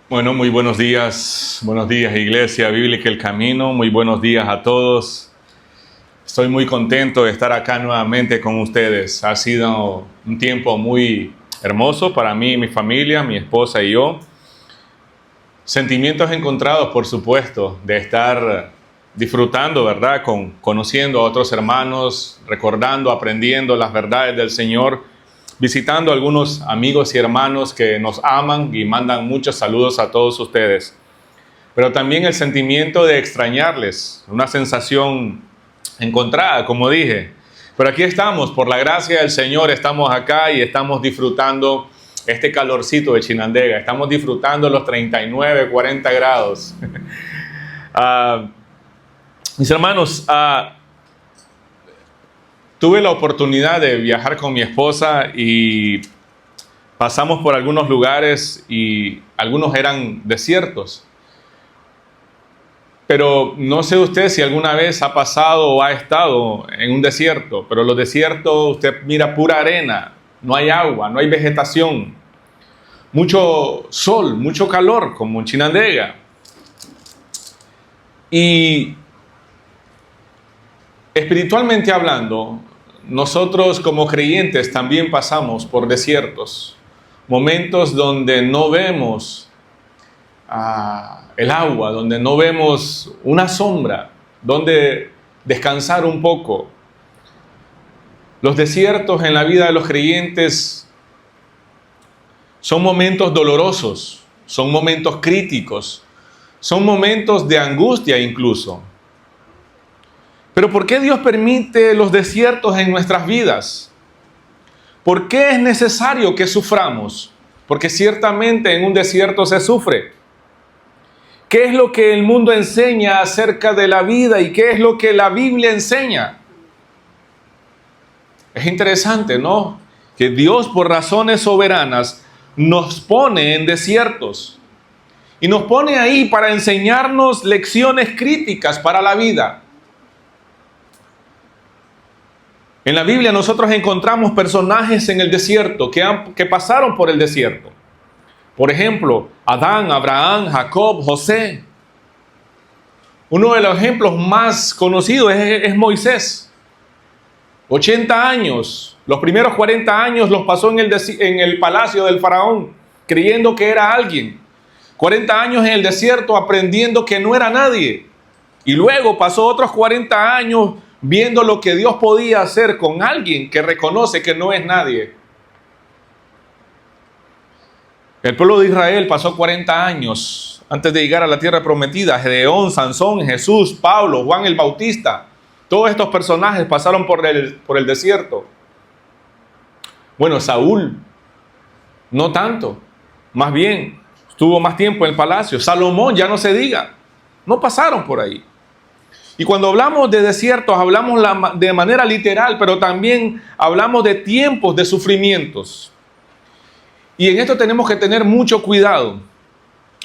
Bueno, muy buenos días Iglesia Bíblica El Camino, muy buenos días a todos. Estoy muy contento de estar acá nuevamente con ustedes. Ha sido un tiempo muy hermoso para mí, mi familia, mi esposa y yo. Sentimientos encontrados, por supuesto, de estar disfrutando, ¿verdad? Conociendo a otros hermanos, recordando, aprendiendo las verdades del Señor, visitando a algunos amigos y hermanos que nos aman y mandan muchos saludos a todos ustedes. Pero también el sentimiento de extrañarles, una sensación encontrada, como dije. Pero aquí estamos, por la gracia del Señor, estamos acá y estamos disfrutando este calorcito de Chinandega. Estamos disfrutando los 39, 40 grados. Mis hermanos, tuve la oportunidad de viajar con mi esposa y pasamos por algunos lugares y algunos eran desiertos. Pero no sé usted si alguna vez ha pasado o ha estado en un desierto, pero los desiertos usted mira pura arena, no hay agua, no hay vegetación, mucho sol, mucho calor, como en Chinandega. Y espiritualmente hablando, nosotros como creyentes también pasamos por desiertos, momentos donde no vemos el agua, donde no vemos una sombra, donde descansar un poco. Los desiertos en la vida de los creyentes son momentos dolorosos, son momentos críticos, son momentos de angustia incluso. Pero ¿por qué Dios permite los desiertos en nuestras vidas? ¿Por qué es necesario que suframos? Porque ciertamente en un desierto se sufre. ¿Qué es lo que el mundo enseña acerca de la vida y qué es lo que la Biblia enseña? Es interesante, ¿no? Que Dios, por razones soberanas, nos pone en desiertos. Y nos pone ahí para enseñarnos lecciones críticas para la vida. En la Biblia nosotros encontramos personajes en el desierto que pasaron por el desierto. Por ejemplo, Adán, Abraham, Jacob, José. Uno de los ejemplos más conocidos es Moisés. 80 años, los primeros 40 años los pasó en el palacio del faraón, creyendo que era alguien. 40 años en el desierto aprendiendo que no era nadie. Y luego pasó otros 40 años viendo lo que Dios podía hacer con alguien que reconoce que no es nadie. El pueblo de Israel pasó 40 años antes de llegar a la tierra prometida. Gedeón, Sansón, Jesús, Pablo, Juan el Bautista. Todos estos personajes pasaron por el desierto. Bueno, Saúl, no tanto. Más bien, estuvo más tiempo en el palacio. Salomón, ya no se diga. No pasaron por ahí. Y cuando hablamos de desiertos, hablamos de manera literal, pero también hablamos de tiempos de sufrimientos. Y en esto tenemos que tener mucho cuidado,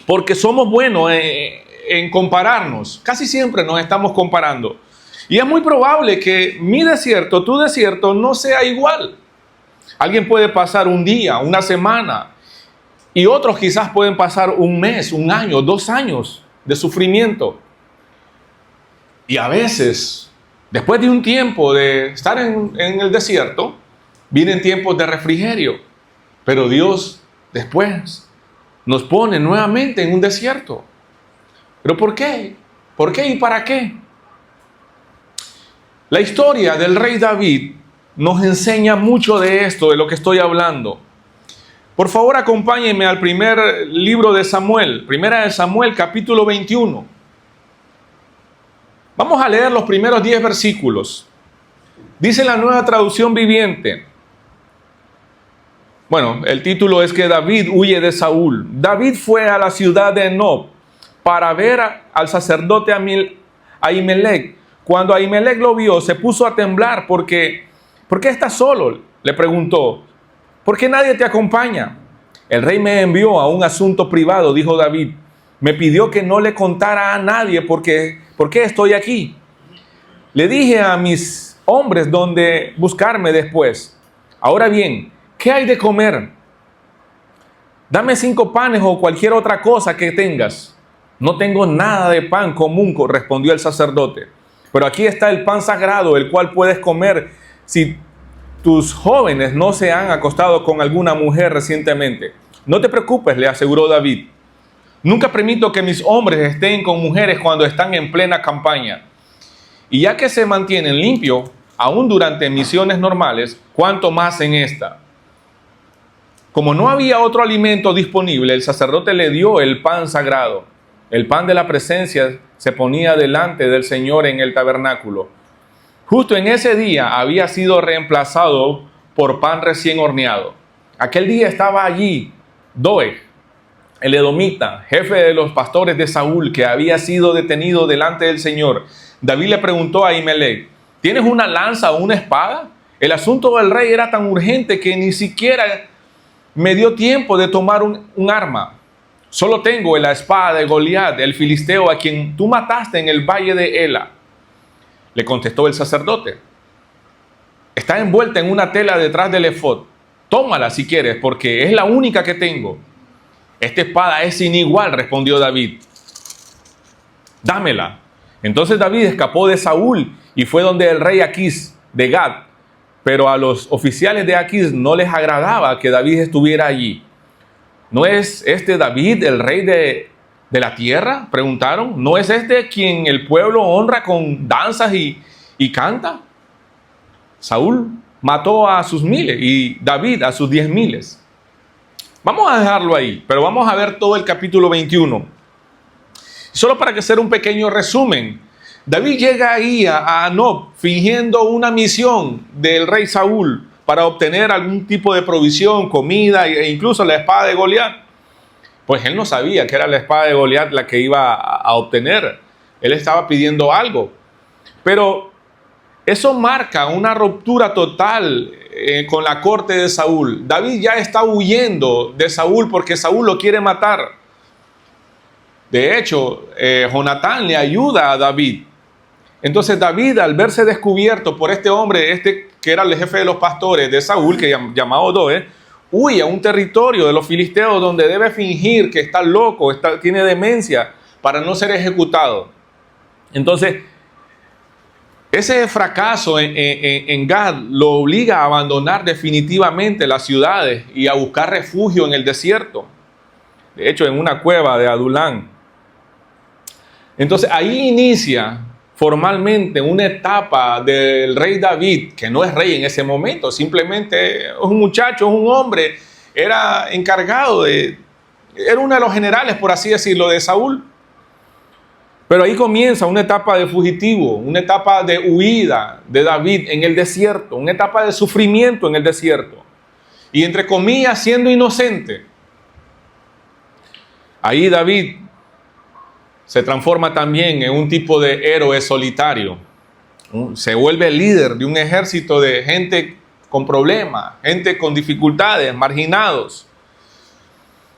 porque somos buenos en compararnos. Casi siempre nos estamos comparando. Y es muy probable que mi desierto, tu desierto, no sea igual. Alguien puede pasar un día, una semana, y otros quizás pueden pasar un mes, un año, 2 años de sufrimiento. Y a veces, después de un tiempo de estar en el desierto, vienen tiempos de refrigerio. Pero Dios después nos pone nuevamente en un desierto. ¿Pero por qué? ¿Por qué y para qué? La historia del rey David nos enseña mucho de esto, de lo que estoy hablando. Por favor, acompáñenme al primer libro de Samuel, Primera de Samuel, capítulo 21. Vamos a leer los primeros 10 versículos. Dice la Nueva Traducción Viviente. Bueno, el título es que David huye de Saúl. David fue a la ciudad de Nob para ver al sacerdote Ahimelech. Cuando Ahimelech lo vio, se puso a temblar porque ¿por qué estás solo?, le preguntó. ¿Por qué nadie te acompaña? El rey me envió a un asunto privado, dijo David. Me pidió que no le contara a nadie ¿por qué estoy aquí? Le dije a mis hombres dónde buscarme después. Ahora bien, ¿qué hay de comer? Dame 5 panes o cualquier otra cosa que tengas. No tengo nada de pan común, respondió el sacerdote. Pero aquí está el pan sagrado, el cual puedes comer si tus jóvenes no se han acostado con alguna mujer recientemente. No te preocupes, le aseguró David. Nunca permito que mis hombres estén con mujeres cuando están en plena campaña. Y ya que se mantienen limpios, aún durante misiones normales, ¿cuánto más en esta? Como no había otro alimento disponible, el sacerdote le dio el pan sagrado. El pan de la presencia se ponía delante del Señor en el tabernáculo. Justo en ese día había sido reemplazado por pan recién horneado. Aquel día estaba allí Doeg, el edomita, jefe de los pastores de Saúl, que había sido detenido delante del Señor. David le preguntó a Ahimelech: ¿tienes una lanza o una espada? El asunto del rey era tan urgente que ni siquiera me dio tiempo de tomar un arma. Solo tengo la espada de Goliat, el filisteo a quien tú mataste en el valle de Ela. Le contestó el sacerdote: está envuelta en una tela detrás del efod. Tómala si quieres, porque es la única que tengo. Esta espada es sin igual, respondió David. Dámela. Entonces David escapó de Saúl y fue donde el rey Aquís de Gat. Pero a los oficiales de Aquís no les agradaba que David estuviera allí. ¿No es este David el rey de la tierra?, preguntaron. ¿No es este quien el pueblo honra con danzas y canta? Saúl mató a sus 1000 y David a sus 10,000. Vamos a dejarlo ahí, pero vamos a ver todo el capítulo 21. Solo para hacer un pequeño resumen. David llega ahí a Nob fingiendo una misión del rey Saúl para obtener algún tipo de provisión, comida e incluso la espada de Goliat. Pues él no sabía que era la espada de Goliat la que iba a obtener. Él estaba pidiendo algo. Pero eso marca una ruptura total con la corte de Saúl. David ya está huyendo de Saúl porque Saúl lo quiere matar. De hecho, Jonatán le ayuda a David. Entonces David, al verse descubierto por este hombre, que era el jefe de los pastores de Saúl, que llamado Doeg, huye a un territorio de los filisteos donde debe fingir que está loco, tiene demencia, para no ser ejecutado. Entonces, ese fracaso en Gad lo obliga a abandonar definitivamente las ciudades y a buscar refugio en el desierto. De hecho, en una cueva de Adulán. Entonces, ahí inicia formalmente una etapa del rey David, que no es rey en ese momento, simplemente es un muchacho, es un hombre, era uno de los generales, por así decirlo, de Saúl. Pero ahí comienza una etapa de fugitivo, una etapa de huida de David en el desierto, una etapa de sufrimiento en el desierto. Y entre comillas, siendo inocente. Ahí David se transforma también en un tipo de héroe solitario. Se vuelve líder de un ejército de gente con problemas, gente con dificultades, marginados.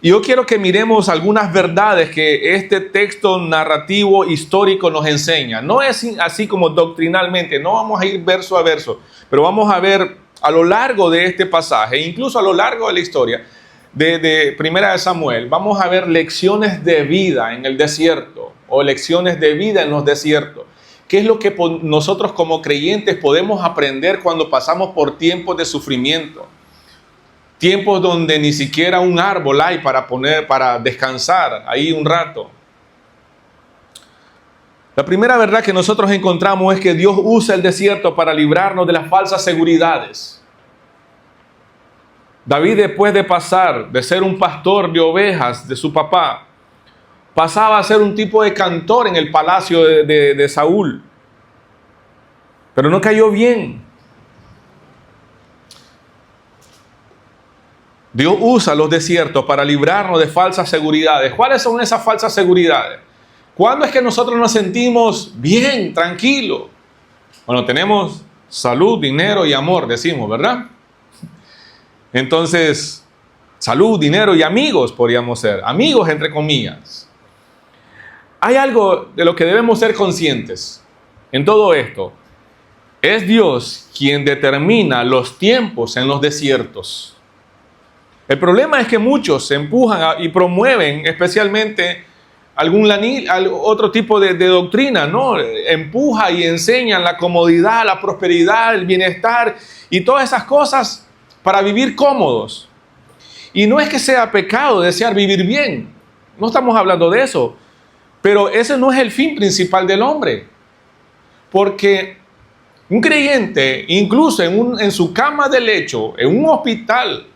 Y yo quiero que miremos algunas verdades que este texto narrativo histórico nos enseña. No es así como doctrinalmente, no vamos a ir verso a verso, pero vamos a ver a lo largo de este pasaje, incluso a lo largo de la historia de Primera de Samuel, vamos a ver lecciones de vida en el desierto o lecciones de vida en los desiertos. ¿Qué es lo que nosotros como creyentes podemos aprender cuando pasamos por tiempos de sufrimiento? Tiempos donde ni siquiera un árbol hay para descansar ahí un rato. La primera verdad que nosotros encontramos es que Dios usa el desierto para librarnos de las falsas seguridades. David, después de pasar de ser un pastor de ovejas de su papá, pasaba a ser un tipo de cantor en el palacio de Saúl. Pero no cayó bien. Dios usa los desiertos para librarnos de falsas seguridades. ¿Cuáles son esas falsas seguridades? ¿Cuándo es que nosotros nos sentimos bien, tranquilos? Bueno, tenemos salud, dinero y amor, decimos, ¿verdad? Entonces, salud, dinero y amigos podríamos ser. Amigos entre comillas. Hay algo de lo que debemos ser conscientes en todo esto. Es Dios quien determina los tiempos en los desiertos. El problema es que muchos se empujan y promueven especialmente otro tipo de doctrina, ¿no? Empuja y enseñan la comodidad, la prosperidad, el bienestar y todas esas cosas para vivir cómodos. Y no es que sea pecado desear vivir bien, no estamos hablando de eso, pero ese no es el fin principal del hombre. Porque un creyente, incluso en su cama de lecho, en un hospital,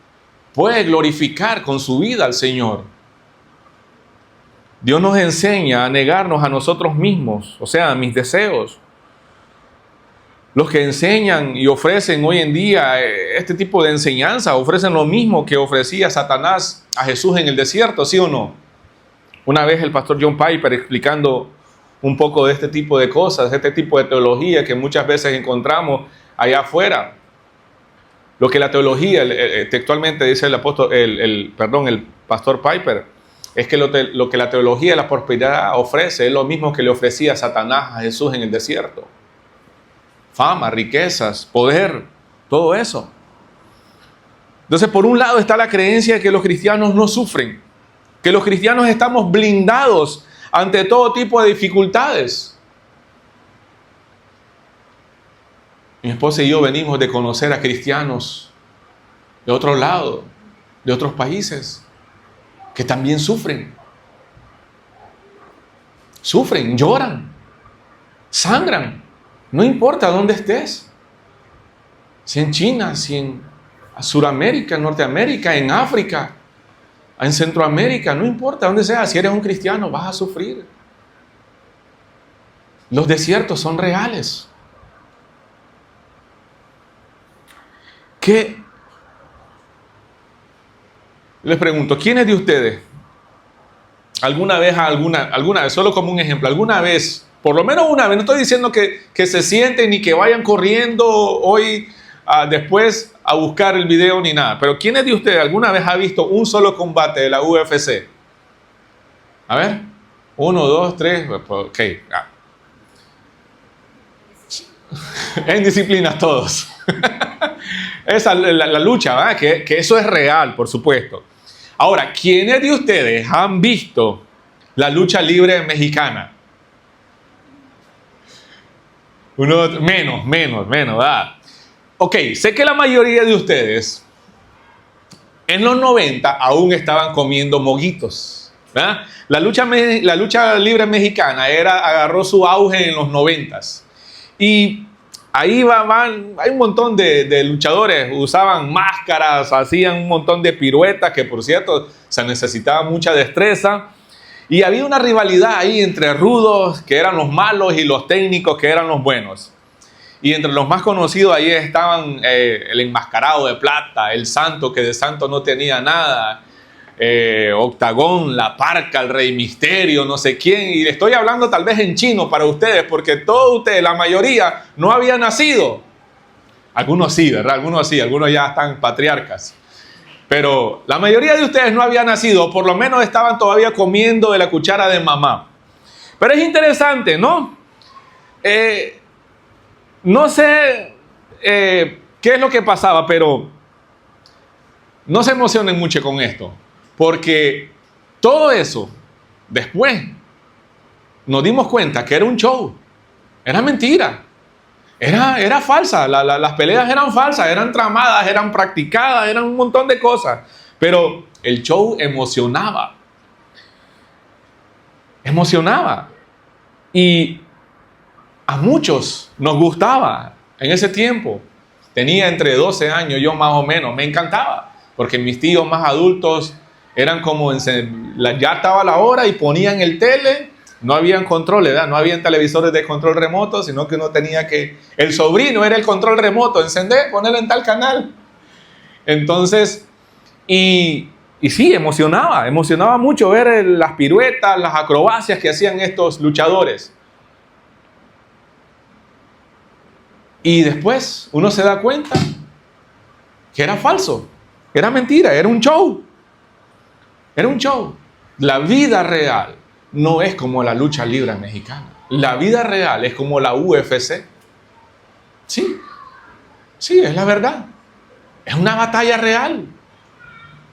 puede glorificar con su vida al Señor. Dios nos enseña a negarnos a nosotros mismos, o sea, a mis deseos. Los que enseñan y ofrecen hoy en día este tipo de enseñanza, ofrecen lo mismo que ofrecía Satanás a Jesús en el desierto, ¿sí o no? Una vez el pastor John Piper, explicando un poco de este tipo de cosas, este tipo de teología que muchas veces encontramos allá afuera. Lo que la teología, textualmente dice el pastor Piper, es que lo que la teología de la prosperidad ofrece es lo mismo que le ofrecía Satanás a Jesús en el desierto. Fama, riquezas, poder, todo eso. Entonces, por un lado está la creencia de que los cristianos no sufren, que los cristianos estamos blindados ante todo tipo de dificultades. Mi esposa y yo venimos de conocer a cristianos de otro lado, de otros países, que también sufren. Sufren, lloran, sangran. No importa dónde estés. Si en China, si en Sudamérica, en Norteamérica, en África, en Centroamérica, no importa dónde sea, si eres un cristiano vas a sufrir. Los desiertos son reales. ¿Qué? Les pregunto, ¿quiénes de ustedes alguna vez, solo como un ejemplo, alguna vez, por lo menos una vez, no estoy diciendo que se sienten ni que vayan corriendo hoy después a buscar el video ni nada, pero ¿quiénes de ustedes alguna vez ha visto un solo combate de la UFC? A ver, 1, 2, 3, ok. En disciplinas todos. Esa la lucha, ¿verdad? Que eso es real, por supuesto. Ahora, ¿quiénes de ustedes han visto la lucha libre mexicana? Menos, ¿verdad? Ok, sé que la mayoría de ustedes en los 90 aún estaban comiendo moguitos, ¿verdad? La lucha libre mexicana agarró su auge en los 90s. Y ahí hay un montón de luchadores, usaban máscaras, hacían un montón de piruetas, que por cierto se necesitaba mucha destreza. Y había una rivalidad ahí entre rudos, que eran los malos, y los técnicos, que eran los buenos. Y entre los más conocidos ahí estaban el enmascarado de plata, el santo, que de santo no tenía nada, Octagón, la Parca, el Rey Misterio, no sé quién. Y le estoy hablando tal vez en chino para ustedes, porque todos ustedes, la mayoría, no habían nacido. Algunos sí, ¿verdad? Algunos sí, algunos ya están patriarcas. Pero la mayoría de ustedes no habían nacido, por lo menos estaban todavía comiendo de la cuchara de mamá. Pero es interesante, ¿no? No sé qué es lo que pasaba, pero no se emocionen mucho con esto, porque todo eso, después nos dimos cuenta que era un show, era mentira, era falsa, las peleas eran falsas, eran tramadas, eran practicadas, eran un montón de cosas, pero el show emocionaba, y a muchos nos gustaba en ese tiempo. Tenía entre 12 años yo más o menos, me encantaba, porque mis tíos más adultos eran como, ya estaba la hora y ponían el tele, no habían controles, ¿verdad? No habían televisores de control remoto, sino que uno tenía que, el sobrino era el control remoto, encender, ponerlo en tal canal. Entonces, y sí, emocionaba mucho ver las piruetas, las acrobacias que hacían estos luchadores. Y después uno se da cuenta que era falso, era mentira, era un show. Era un show. La vida real no es como la lucha libre mexicana. La vida real es como la UFC. Sí, es la verdad. Es una batalla real.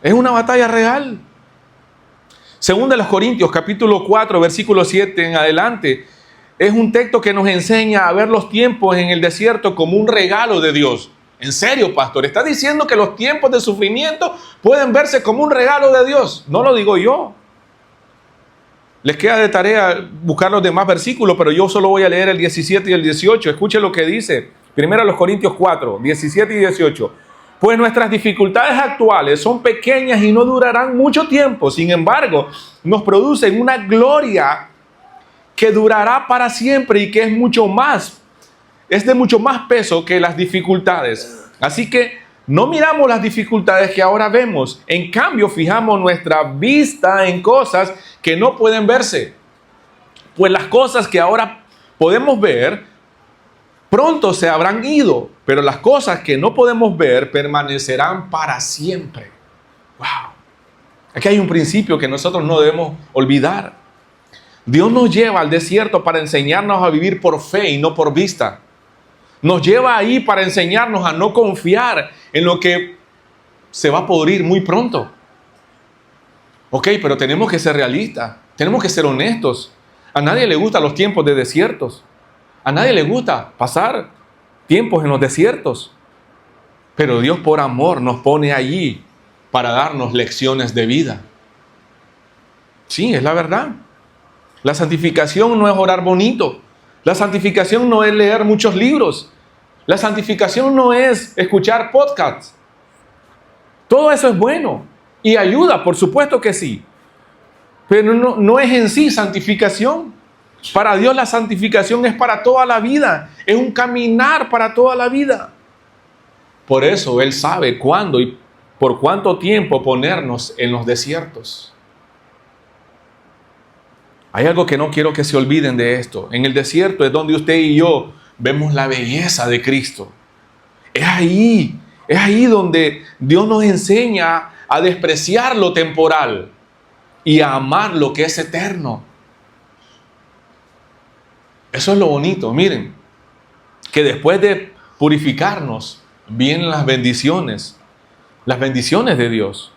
Es una batalla real. Según de los Corintios, capítulo 4, versículo 7 en adelante, es un texto que nos enseña a ver los tiempos en el desierto como un regalo de Dios. En serio, pastor, está diciendo que los tiempos de sufrimiento pueden verse como un regalo de Dios. No lo digo yo. Les queda de tarea buscar los demás versículos, pero yo solo voy a leer el 17 y el 18. Escuche lo que dice. Primero los Corintios 4, 17 y 18. Pues nuestras dificultades actuales son pequeñas y no durarán mucho tiempo. Sin embargo, nos producen una gloria que durará para siempre y que es de mucho más peso que las dificultades. Así que no miramos las dificultades que ahora vemos. En cambio, fijamos nuestra vista en cosas que no pueden verse. Pues las cosas que ahora podemos ver pronto se habrán ido, pero las cosas que no podemos ver permanecerán para siempre. ¡Wow! Aquí hay un principio que nosotros no debemos olvidar. Dios nos lleva al desierto para enseñarnos a vivir por fe y no por vista. Nos lleva ahí para enseñarnos a no confiar en lo que se va a pudrir muy pronto. Ok, pero tenemos que ser realistas, tenemos que ser honestos. A nadie le gustan los tiempos de desiertos. A nadie le gusta pasar tiempos en los desiertos. Pero Dios por amor nos pone allí para darnos lecciones de vida. Sí, es la verdad. La santificación no es orar bonito. La santificación no es leer muchos libros. La santificación no es escuchar podcasts. Todo eso es bueno y ayuda, por supuesto que sí. Pero no es en sí santificación. Para Dios la santificación es para toda la vida. Es un caminar para toda la vida. Por eso Él sabe cuándo y por cuánto tiempo ponernos en los desiertos. Hay algo que no quiero que se olviden de esto. En el desierto es donde usted y yo vemos la belleza de Cristo. Es ahí donde Dios nos enseña a despreciar lo temporal y a amar lo que es eterno. Eso es lo bonito, miren, que después de purificarnos vienen las bendiciones de Dios.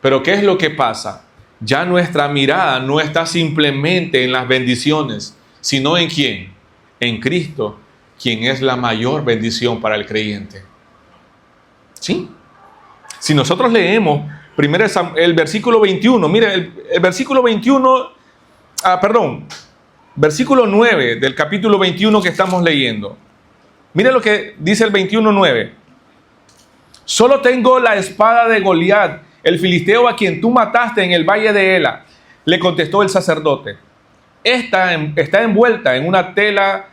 Pero ¿qué es lo que pasa? Ya nuestra mirada no está simplemente en las bendiciones, sino ¿en quién? En Cristo, quien es la mayor bendición para el creyente. ¿Sí? Si nosotros leemos primero el versículo 21, mire, el versículo 21, versículo 9 del capítulo 21 que estamos leyendo. Mire lo que dice el 21:9. Solo tengo la espada de Goliat, el filisteo a quien tú mataste en el valle de Ela, le contestó el sacerdote. Esta está envuelta en una tela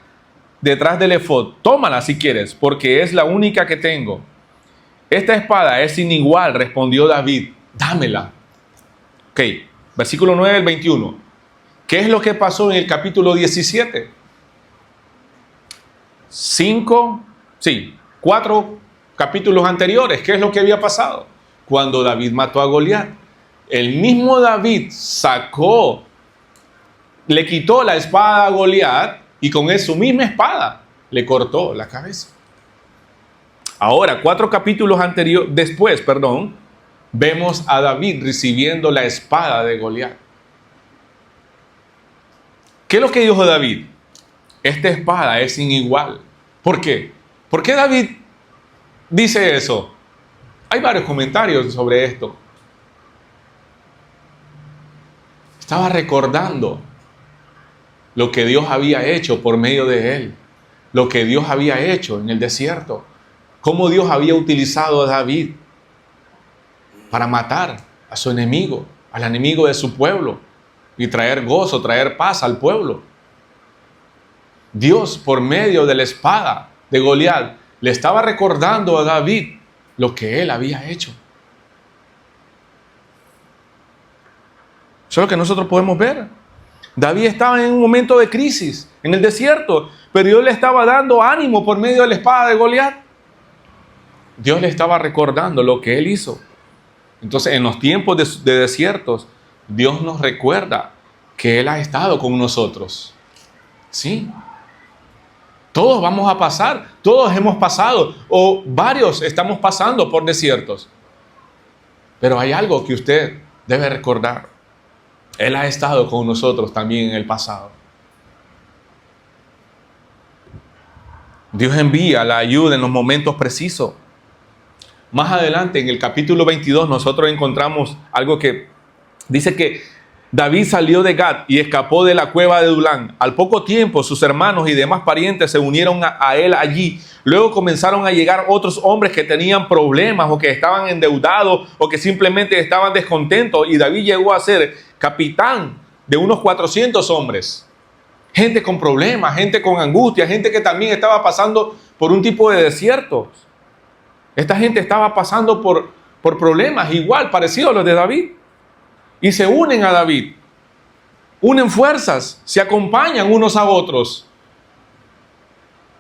detrás del efod. Tómala si quieres, porque es la única que tengo. Esta espada es sin igual, respondió David. Dámela. Ok, versículo 9 del 21. ¿Qué es lo que pasó en el capítulo 17? 4 capítulos anteriores. ¿Qué es lo que había pasado? Cuando David mató a Goliat. El mismo David le quitó la espada a Goliat y con su misma espada le cortó la cabeza. Ahora, 4 capítulos después, vemos a David recibiendo la espada de Goliat. ¿Qué es lo que dijo David? Esta espada es sin igual. ¿Por qué? ¿Por qué David dice eso? Hay varios comentarios sobre esto. Estaba recordando lo que Dios había hecho por medio de él, lo que Dios había hecho en el desierto, cómo Dios había utilizado a David para matar a su enemigo, al enemigo de su pueblo, y traer gozo, traer paz al pueblo. Dios, por medio de la espada de Goliat, le estaba recordando a David lo que él había hecho. Eso es lo que nosotros podemos ver. David estaba en un momento de crisis, en el desierto, pero Dios le estaba dando ánimo por medio de la espada de Goliat. Dios le estaba recordando lo que él hizo. Entonces, en los tiempos de desiertos, Dios nos recuerda que Él ha estado con nosotros. ¿Sí? Todos vamos a pasar, todos hemos pasado, o varios estamos pasando por desiertos. Pero hay algo que usted debe recordar. Él ha estado con nosotros también en el pasado. Dios envía la ayuda en los momentos precisos. Más adelante, en el capítulo 22, nosotros encontramos algo que dice que David salió de Gat y escapó de la cueva de Adulán. Al poco tiempo, sus hermanos y demás parientes se unieron a él allí. Luego comenzaron a llegar otros hombres que tenían problemas o que estaban endeudados o que simplemente estaban descontentos. Y David llegó a ser capitán de unos 400 hombres. Gente con problemas, gente con angustia, gente que también estaba pasando por un tipo de desiertos. Esta gente estaba pasando por problemas igual, parecidos a los de David. Y se unen a David. Unen fuerzas, se acompañan unos a otros.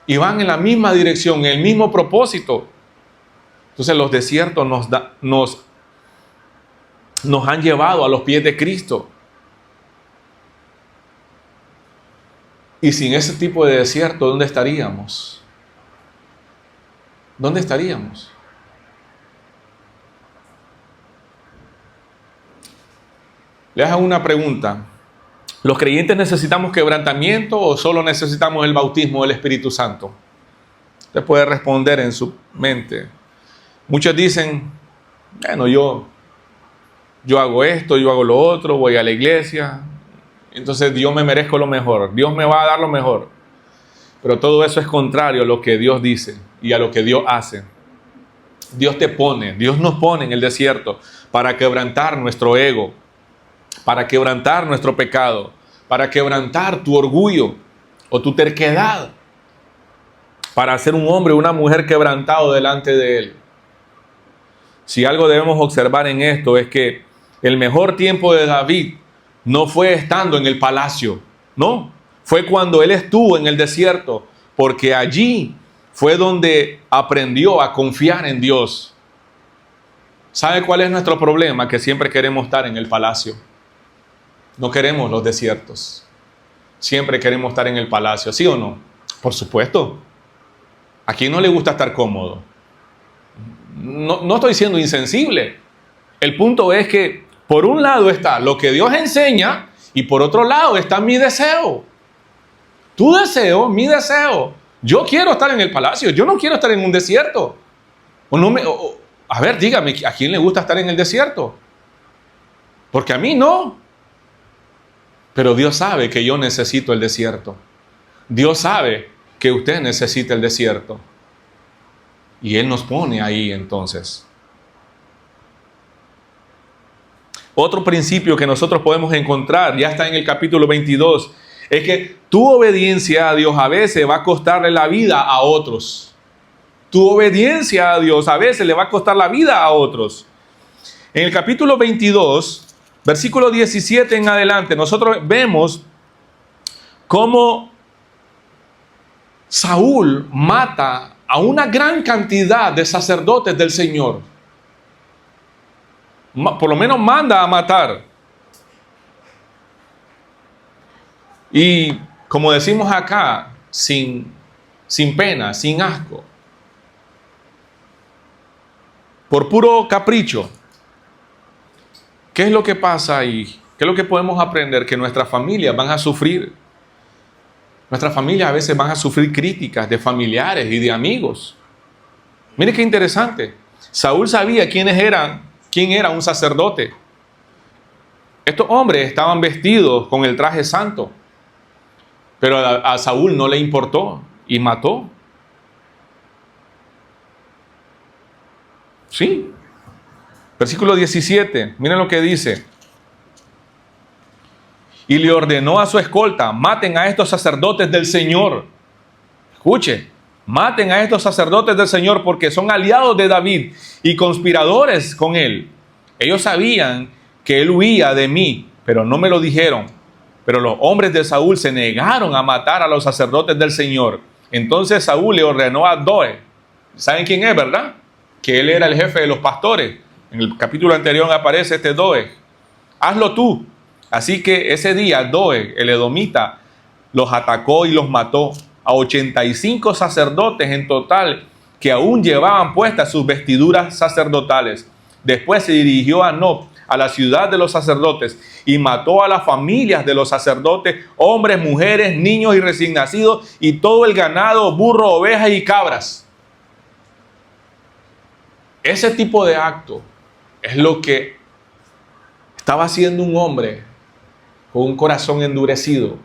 Y van en la misma dirección, en el mismo propósito. Entonces los desiertos nos han llevado a los pies de Cristo. Y sin ese tipo de desierto, ¿dónde estaríamos? ¿Dónde estaríamos? Les hago una pregunta. ¿Los creyentes necesitamos quebrantamiento o solo necesitamos el bautismo del Espíritu Santo? Usted puede responder en su mente. Muchos dicen, bueno, yo hago esto, yo hago lo otro, voy a la iglesia, entonces Dios me merezco lo mejor, Dios me va a dar lo mejor. Pero todo eso es contrario a lo que Dios dice y a lo que Dios hace. Dios nos pone en el desierto para quebrantar nuestro ego, para quebrantar nuestro pecado, para quebrantar tu orgullo o tu terquedad, para ser un hombre o una mujer quebrantado delante de Él. Si algo debemos observar en esto es que el mejor tiempo de David no fue estando en el palacio, no, fue cuando él estuvo en el desierto, porque allí fue donde aprendió a confiar en Dios. ¿Sabe cuál es nuestro problema? Que siempre queremos estar en el palacio. No queremos los desiertos. Siempre queremos estar en el palacio, ¿sí o no? Por supuesto. ¿A quién no le gusta estar cómodo? No estoy siendo insensible. El punto es que por un lado está lo que Dios enseña y por otro lado está mi deseo. Tu deseo, mi deseo. Yo quiero estar en el palacio, yo no quiero estar en un desierto. A ver, dígame, ¿a quién le gusta estar en el desierto? Porque a mí no. Pero Dios sabe que yo necesito el desierto. Dios sabe que usted necesita el desierto. Y Él nos pone ahí entonces. Otro principio que nosotros podemos encontrar, ya está en el capítulo 22, es que tu obediencia a Dios a veces va a costarle la vida a otros. Tu obediencia a Dios a veces le va a costar la vida a otros. En el capítulo 22, versículo 17 en adelante, nosotros vemos cómo Saúl mata a una gran cantidad de sacerdotes del Señor. Por lo menos manda a matar. Y como decimos acá, sin pena, sin asco. Por puro capricho. ¿Qué es lo que pasa ahí? ¿Qué es lo que podemos aprender? Que nuestras familias van a sufrir. Nuestras familias a veces van a sufrir críticas de familiares y de amigos. Mire qué interesante. Saúl sabía quién era un sacerdote. Estos hombres estaban vestidos con el traje santo. Pero a Saúl no le importó y mató. Sí. Versículo 17. Miren lo que dice. Y le ordenó a su escolta: maten a estos sacerdotes del Señor. Escuche. Maten a estos sacerdotes del Señor porque son aliados de David y conspiradores con él. Ellos sabían que él huía de mí, pero no me lo dijeron. Pero los hombres de Saúl se negaron a matar a los sacerdotes del Señor. Entonces Saúl le ordenó a Doeg. ¿Saben quién es, verdad? Que él era el jefe de los pastores. En el capítulo anterior aparece este Doeg. Hazlo tú. Así que ese día Doeg, el edomita, los atacó y los mató a 85 sacerdotes en total que aún llevaban puestas sus vestiduras sacerdotales. Después se dirigió a Nob, a la ciudad de los sacerdotes, y mató a las familias de los sacerdotes, hombres, mujeres, niños y recién nacidos, y todo el ganado, burro, ovejas y cabras. Ese tipo de acto es lo que estaba haciendo un hombre con un corazón endurecido,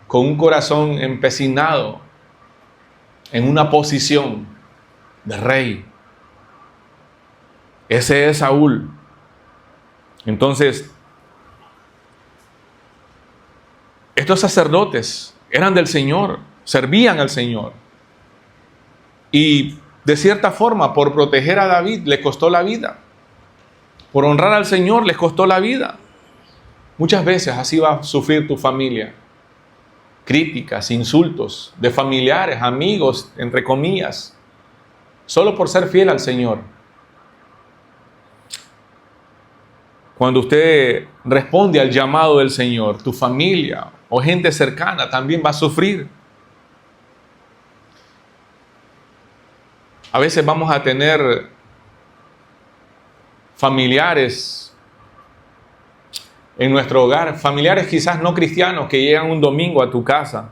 con un corazón empecinado en una posición de rey. Ese es Saúl. Entonces, estos sacerdotes eran del Señor, servían al Señor. Y de cierta forma, por proteger a David, les costó la vida. Por honrar al Señor, les costó la vida. Muchas veces así va a sufrir tu familia. Críticas, insultos de familiares, amigos, entre comillas, solo por ser fiel al Señor. Cuando usted responde al llamado del Señor, tu familia o gente cercana también va a sufrir. A veces vamos a tener familiares en nuestro hogar, familiares quizás no cristianos que llegan un domingo a tu casa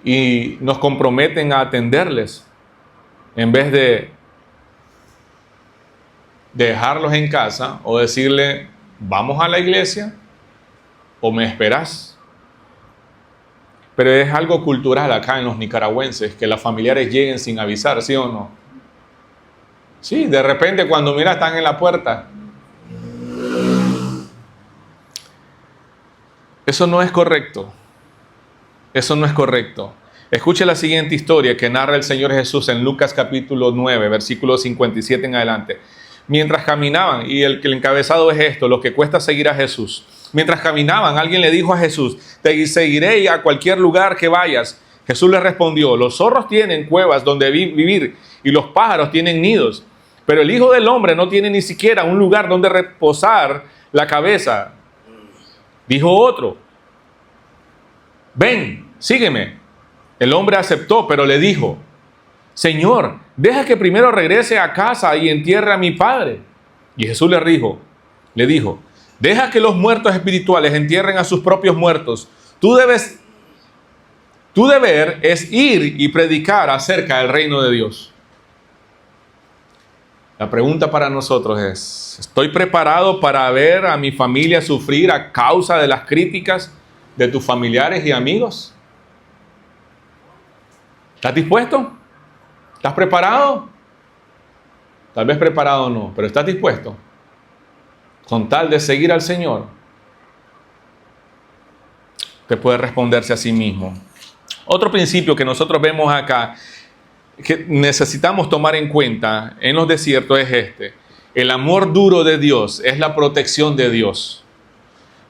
y nos comprometen a atenderles en vez de dejarlos en casa o decirle, vamos a la iglesia o me esperas. Pero es algo cultural acá en los nicaragüenses que los familiares lleguen sin avisar, ¿sí o no? Sí, de repente cuando mira están en la puerta. Eso no es correcto. Eso no es correcto. Escuche la siguiente historia que narra el Señor Jesús en Lucas capítulo 9, versículo 57 en adelante. Mientras caminaban, y el encabezado es esto, lo que cuesta seguir a Jesús. Mientras caminaban, alguien le dijo a Jesús, te seguiré a cualquier lugar que vayas. Jesús le respondió, los zorros tienen cuevas donde vivir y los pájaros tienen nidos, pero el Hijo del Hombre no tiene ni siquiera un lugar donde reposar la cabeza. Dijo otro, ven, sígueme. El hombre aceptó, pero le dijo, Señor, deja que primero regrese a casa y entierre a mi padre. Y Jesús le dijo, deja que los muertos espirituales entierren a sus propios muertos. Tu deber es ir y predicar acerca del reino de Dios. La pregunta para nosotros es, ¿estoy preparado para ver a mi familia sufrir a causa de las críticas de tus familiares y amigos? ¿Estás dispuesto? ¿Estás preparado? Tal vez preparado no, pero ¿estás dispuesto? Con tal de seguir al Señor, te puede responderse a sí mismo. Otro principio que nosotros vemos acá, que necesitamos tomar en cuenta en los desiertos es este. El amor duro de Dios es la protección de Dios.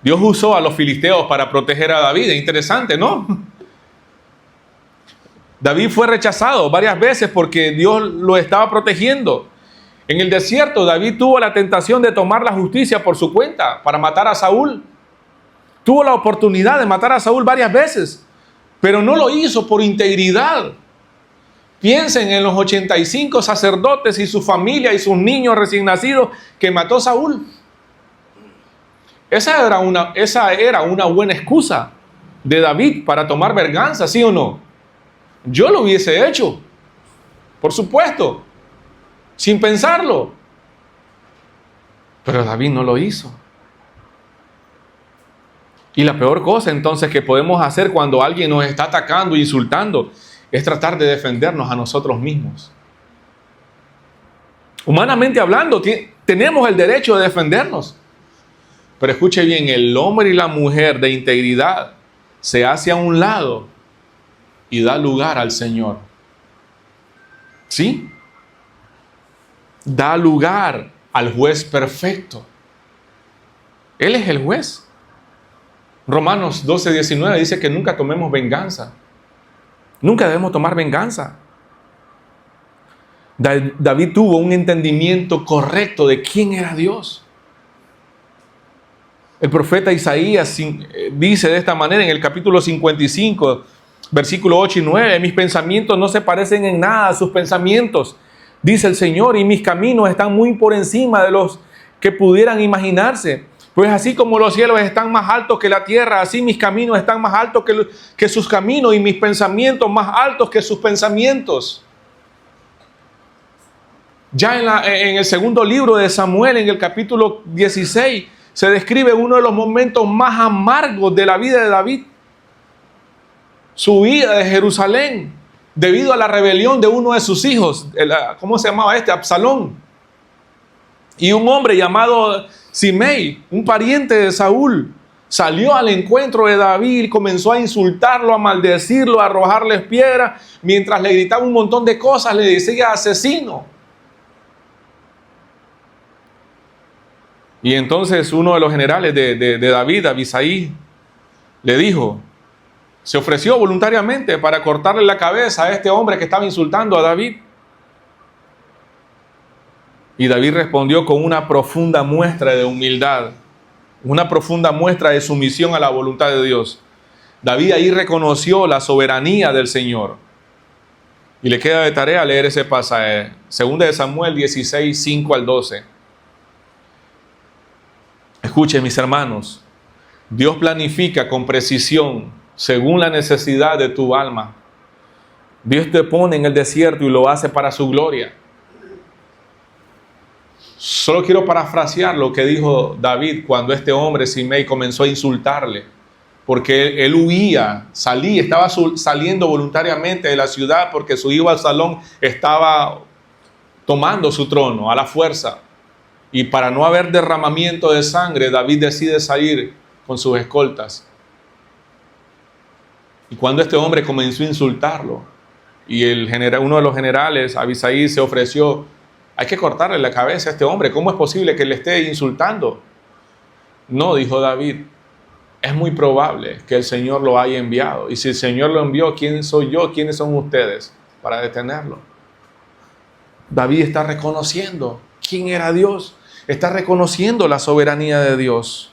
Dios usó a los filisteos para proteger a David. Es interesante, ¿no? David fue rechazado varias veces porque Dios lo estaba protegiendo. En el desierto, David tuvo la tentación de tomar la justicia por su cuenta para matar a Saúl. Tuvo la oportunidad de matar a Saúl varias veces, pero no lo hizo por integridad. Piensen en los 85 sacerdotes y su familia y sus niños recién nacidos que mató Saúl. Esa era una buena excusa de David para tomar venganza, ¿sí o no? Yo lo hubiese hecho, por supuesto, sin pensarlo. Pero David no lo hizo. Y la peor cosa entonces que podemos hacer cuando alguien nos está atacando, insultando, es tratar de defendernos a nosotros mismos. Humanamente hablando, tenemos el derecho de defendernos. Pero escuche bien, el hombre y la mujer de integridad se hace a un lado y da lugar al Señor. ¿Sí? Da lugar al juez perfecto. Él es el juez. Romanos 12:19 dice que nunca tomemos venganza. Nunca debemos tomar venganza. David tuvo un entendimiento correcto de quién era Dios. El profeta Isaías dice de esta manera en el capítulo 55, versículo 8 y 9, mis pensamientos no se parecen en nada a sus pensamientos, dice el Señor, y mis caminos están muy por encima de los que pudieran imaginarse. Pues así como los cielos están más altos que la tierra, así mis caminos están más altos que sus caminos, y mis pensamientos más altos que sus pensamientos. Ya en el segundo libro de Samuel, en el capítulo 16, se describe uno de los momentos más amargos de la vida de David. Su huida de Jerusalén debido a la rebelión de uno de sus hijos. ¿Cómo se llamaba este? Absalón. Y un hombre llamado Simei, un pariente de Saúl, salió al encuentro de David y comenzó a insultarlo, a maldecirlo, a arrojarles piedras, mientras le gritaba un montón de cosas, le decía asesino. Y entonces uno de los generales de David, Abisai, le dijo, se ofreció voluntariamente para cortarle la cabeza a este hombre que estaba insultando a David. Y David respondió con una profunda muestra de humildad, una profunda muestra de sumisión a la voluntad de Dios. David ahí reconoció la soberanía del Señor. Y le queda de tarea leer ese pasaje, 2 de Samuel 16, 5 al 12. Escuchen, mis hermanos, Dios planifica con precisión según la necesidad de tu alma. Dios te pone en el desierto y lo hace para su gloria. Solo quiero parafrasear lo que dijo David cuando este hombre, Simei, comenzó a insultarle. Porque él huía, estaba saliendo voluntariamente de la ciudad porque su hijo Absalón estaba tomando su trono a la fuerza. Y para no haber derramamiento de sangre, David decide salir con sus escoltas. Y cuando este hombre comenzó a insultarlo, y uno de los generales, Abisai, se ofreció, hay que cortarle la cabeza a este hombre, ¿cómo es posible que le esté insultando? No, dijo David, es muy probable que el Señor lo haya enviado. Y si el Señor lo envió, ¿quién soy yo? ¿Quiénes son ustedes para detenerlo? David está reconociendo quién era Dios. Está reconociendo la soberanía de Dios.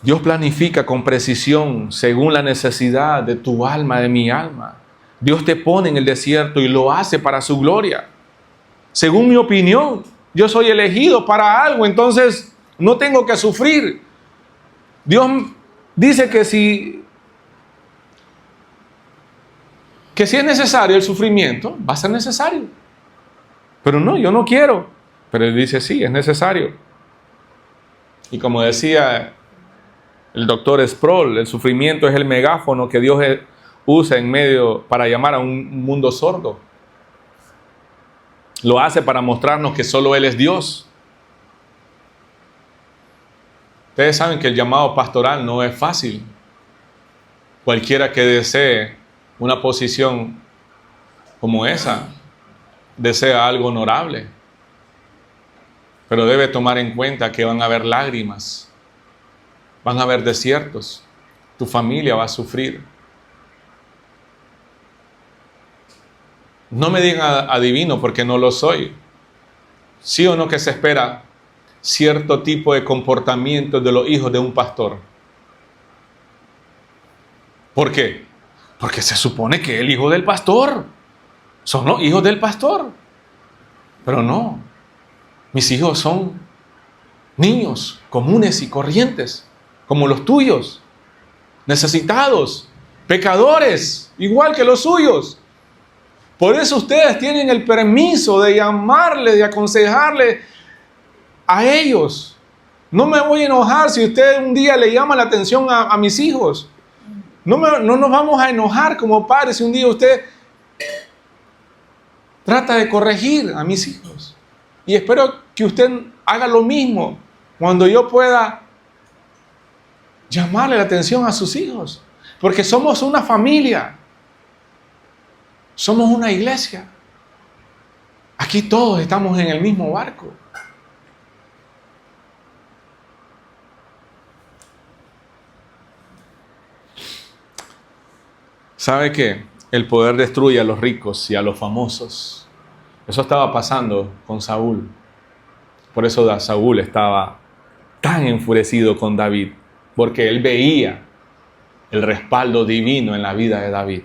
Dios planifica con precisión según la necesidad de tu alma, de mi alma. Dios te pone en el desierto y lo hace para su gloria. Según mi opinión, yo soy elegido para algo, entonces no tengo que sufrir. Dios dice que si es necesario el sufrimiento, va a ser necesario. Pero no, yo no quiero. Pero Él dice, sí, es necesario. Y como decía el doctor Sproul, el sufrimiento es el megáfono que Dios usa en medio para llamar a un mundo sordo. Lo hace para mostrarnos que solo Él es Dios. Ustedes saben que el llamado pastoral no es fácil. Cualquiera que desee una posición como esa, desea algo honorable. Pero debe tomar en cuenta que van a haber lágrimas, van a haber desiertos, tu familia va a sufrir. No me digan adivino porque no lo soy. Sí o no que se espera cierto tipo de comportamiento de los hijos de un pastor. ¿Por qué? Porque se supone que el hijo del pastor son los hijos del pastor. Pero no, mis hijos son niños comunes y corrientes, como los tuyos, necesitados, pecadores, igual que los suyos. Por eso ustedes tienen el permiso de llamarle, de aconsejarle a ellos. No me voy a enojar si usted un día le llama la atención a mis hijos. No nos vamos a enojar como padres si un día usted trata de corregir a mis hijos. Y espero que usted haga lo mismo cuando yo pueda llamarle la atención a sus hijos. Porque somos una familia. Somos una iglesia. Aquí todos estamos en el mismo barco. ¿Sabe qué? El poder destruye a los ricos y a los famosos. Eso estaba pasando con Saúl. Por eso Saúl estaba tan enfurecido con David, porque él veía el respaldo divino en la vida de David.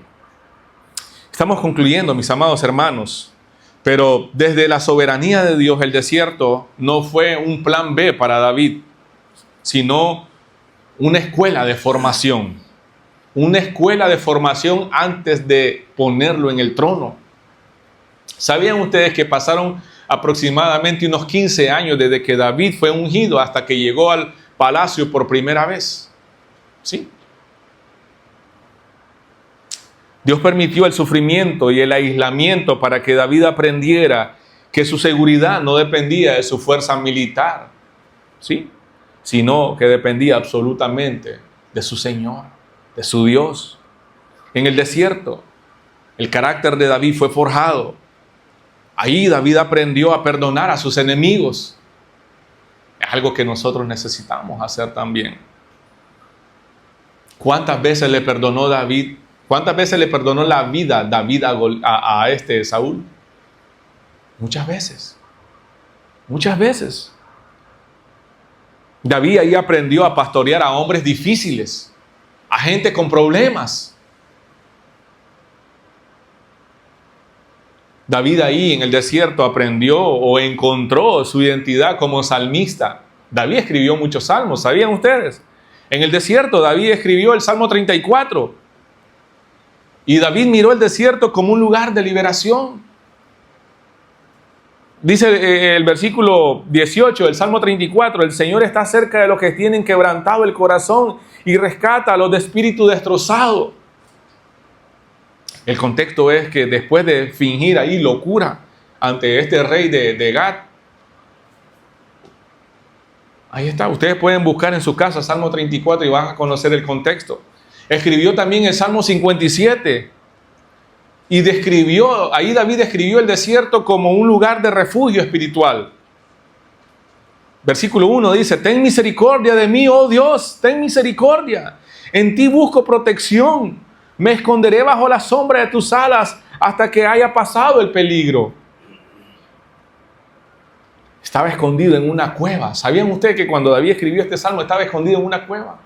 Estamos concluyendo, mis amados hermanos, pero desde la soberanía de Dios el desierto no fue un plan B para David, sino una escuela de formación. Una escuela de formación antes de ponerlo en el trono. ¿Sabían ustedes que pasaron aproximadamente unos 15 años desde que David fue ungido hasta que llegó al palacio por primera vez? ¿Sí? Dios permitió el sufrimiento y el aislamiento para que David aprendiera que su seguridad no dependía de su fuerza militar, ¿sí? Sino que dependía absolutamente de su Señor, de su Dios. En el desierto, el carácter de David fue forjado. Ahí David aprendió a perdonar a sus enemigos. Es algo que nosotros necesitamos hacer también. ¿Cuántas veces le perdonó David? ¿Cuántas veces le perdonó la vida David a Saúl? Muchas veces. Muchas veces. David ahí aprendió a pastorear a hombres difíciles, a gente con problemas. David ahí en el desierto aprendió o encontró su identidad como salmista. David escribió muchos salmos, ¿sabían ustedes? En el desierto David escribió el Salmo 34. Y David miró el desierto como un lugar de liberación. Dice el versículo 18 del Salmo 34, el Señor está cerca de los que tienen quebrantado el corazón y rescata a los de espíritu destrozado. El contexto es que después de fingir ahí locura ante este rey de Gat, ahí está, ustedes pueden buscar en su casa Salmo 34 y van a conocer el contexto. Escribió también el Salmo 57 y ahí David describió el desierto como un lugar de refugio espiritual. Versículo 1 dice, ten misericordia de mí, oh Dios, ten misericordia. En ti busco protección. Me esconderé bajo la sombra de tus alas hasta que haya pasado el peligro. Estaba escondido en una cueva. ¿Sabían ustedes que cuando David escribió este salmo estaba escondido en una cueva?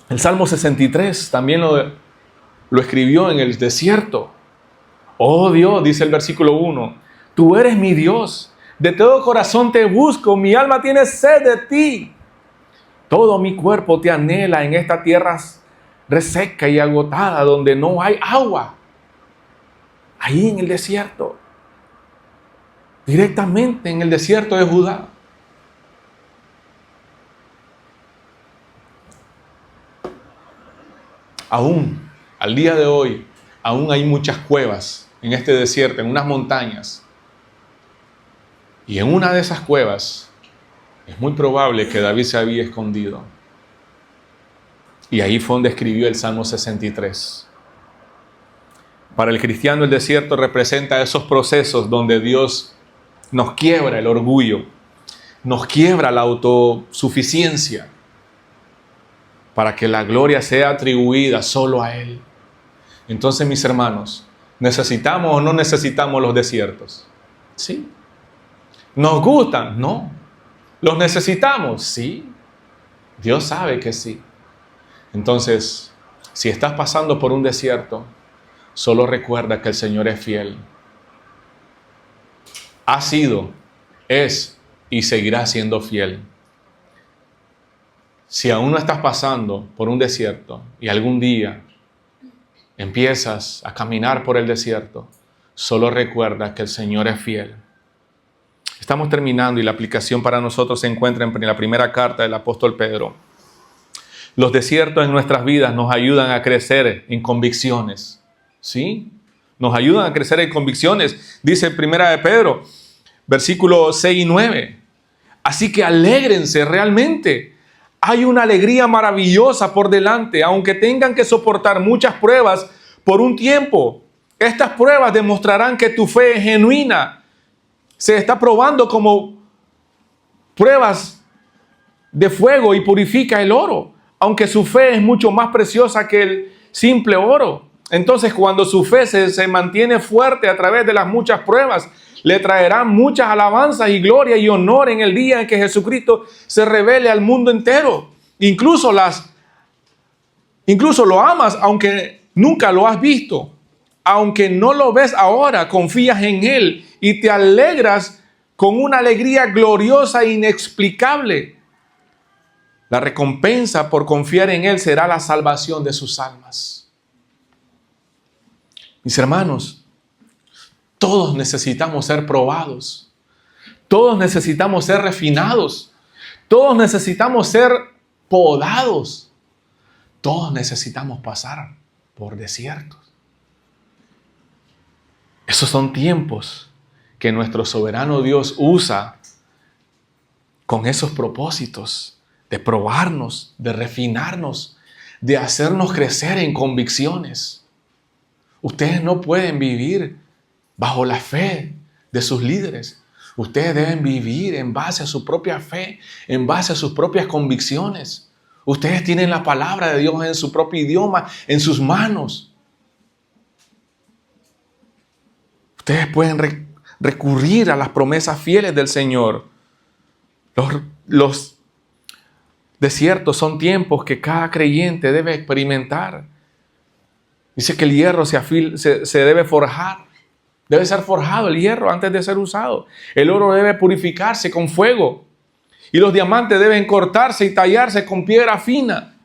El Salmo 63 también lo escribió en el desierto. Oh Dios, dice el versículo 1, tú eres mi Dios, de todo corazón te busco, mi alma tiene sed de ti. Todo mi cuerpo te anhela en esta tierra reseca y agotada donde no hay agua. Ahí en el desierto, directamente en el desierto de Judá. Aún, al día de hoy, aún hay muchas cuevas en este desierto, en unas montañas. Y en una de esas cuevas es muy probable que David se había escondido. Y ahí fue donde escribió el Salmo 63. Para el cristiano el desierto representa esos procesos donde Dios nos quiebra el orgullo, nos quiebra la autosuficiencia, para que la gloria sea atribuida solo a Él. Entonces, mis hermanos, ¿necesitamos o no necesitamos los desiertos? Sí. ¿Nos gustan? No. ¿Los necesitamos? Sí. Dios sabe que sí. Entonces, si estás pasando por un desierto, solo recuerda que el Señor es fiel. Ha sido, es y seguirá siendo fiel. Si aún no estás pasando por un desierto y algún día empiezas a caminar por el desierto, solo recuerda que el Señor es fiel. Estamos terminando y la aplicación para nosotros se encuentra en la primera carta del apóstol Pedro. Los desiertos en nuestras vidas nos ayudan a crecer en convicciones. ¿Sí? Nos ayudan a crecer en convicciones. Dice primera de Pedro, versículos 6 y 9. Así que alégrense realmente. Hay una alegría maravillosa por delante, aunque tengan que soportar muchas pruebas por un tiempo. Estas pruebas demostrarán que tu fe es genuina. Se está probando como pruebas de fuego y purifica el oro, aunque su fe es mucho más preciosa que el simple oro. Entonces, cuando su fe se mantiene fuerte a través de las muchas pruebas, le traerán muchas alabanzas y gloria y honor en el día en que Jesucristo se revele al mundo entero. Incluso las Incluso lo amas aunque nunca lo has visto. Aunque no lo ves ahora, confías en Él y te alegras con una alegría gloriosa e inexplicable. La recompensa por confiar en Él será la salvación de sus almas. Mis hermanos, todos necesitamos ser probados. Todos necesitamos ser refinados. Todos necesitamos ser podados. Todos necesitamos pasar por desiertos. Esos son tiempos que nuestro soberano Dios usa con esos propósitos de probarnos, de refinarnos, de hacernos crecer en convicciones. Ustedes no pueden vivir bajo la fe de sus líderes. Ustedes deben vivir en base a su propia fe, en base a sus propias convicciones. Ustedes tienen la palabra de Dios en su propio idioma, en sus manos. Ustedes pueden recurrir a las promesas fieles del Señor. Los desiertos son tiempos que cada creyente debe experimentar. Dice que el hierro se debe forjar. Debe ser forjado el hierro antes de ser usado. El oro debe purificarse con fuego. Y los diamantes deben cortarse y tallarse con piedra fina.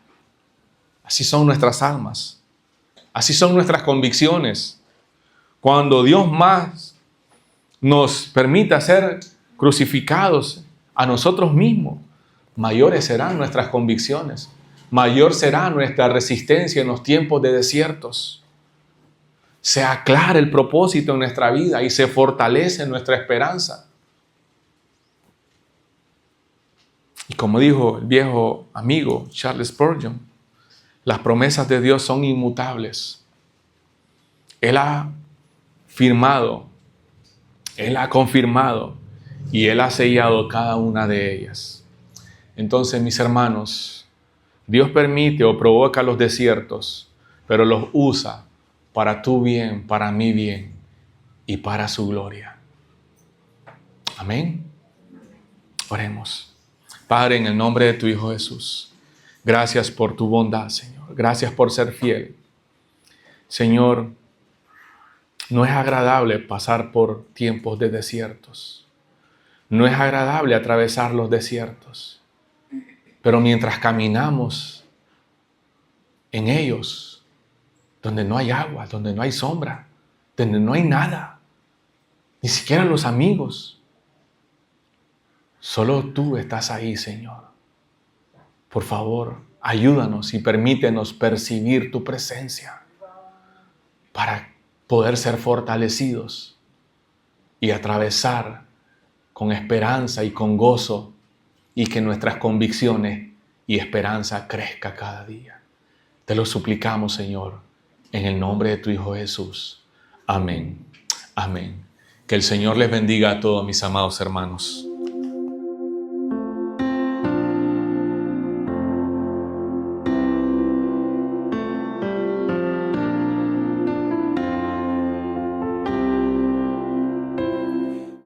Así son nuestras almas. Así son nuestras convicciones. Cuando Dios más nos permita ser crucificados a nosotros mismos, mayores serán nuestras convicciones, mayor será nuestra resistencia en los tiempos de desiertos. Se aclara el propósito en nuestra vida y se fortalece nuestra esperanza. Y como dijo el viejo amigo Charles Spurgeon, las promesas de Dios son inmutables. Él ha firmado, Él ha confirmado y Él ha sellado cada una de ellas. Entonces, mis hermanos, Dios permite o provoca los desiertos, pero los usa para tu bien, para mi bien y para su gloria. Amén. Oremos. Padre, en el nombre de tu Hijo Jesús, gracias por tu bondad, Señor. Gracias por ser fiel. Señor, no es agradable pasar por tiempos de desiertos. No es agradable atravesar los desiertos. Pero mientras caminamos en ellos, donde no hay agua, donde no hay sombra, donde no hay nada, ni siquiera los amigos, solo tú estás ahí, Señor. Por favor, ayúdanos y permítenos percibir tu presencia para poder ser fortalecidos y atravesar con esperanza y con gozo y que nuestras convicciones y esperanza crezca cada día. Te lo suplicamos, Señor, en el nombre de tu Hijo Jesús. Amén. Amén. Que el Señor les bendiga a todos mis amados hermanos.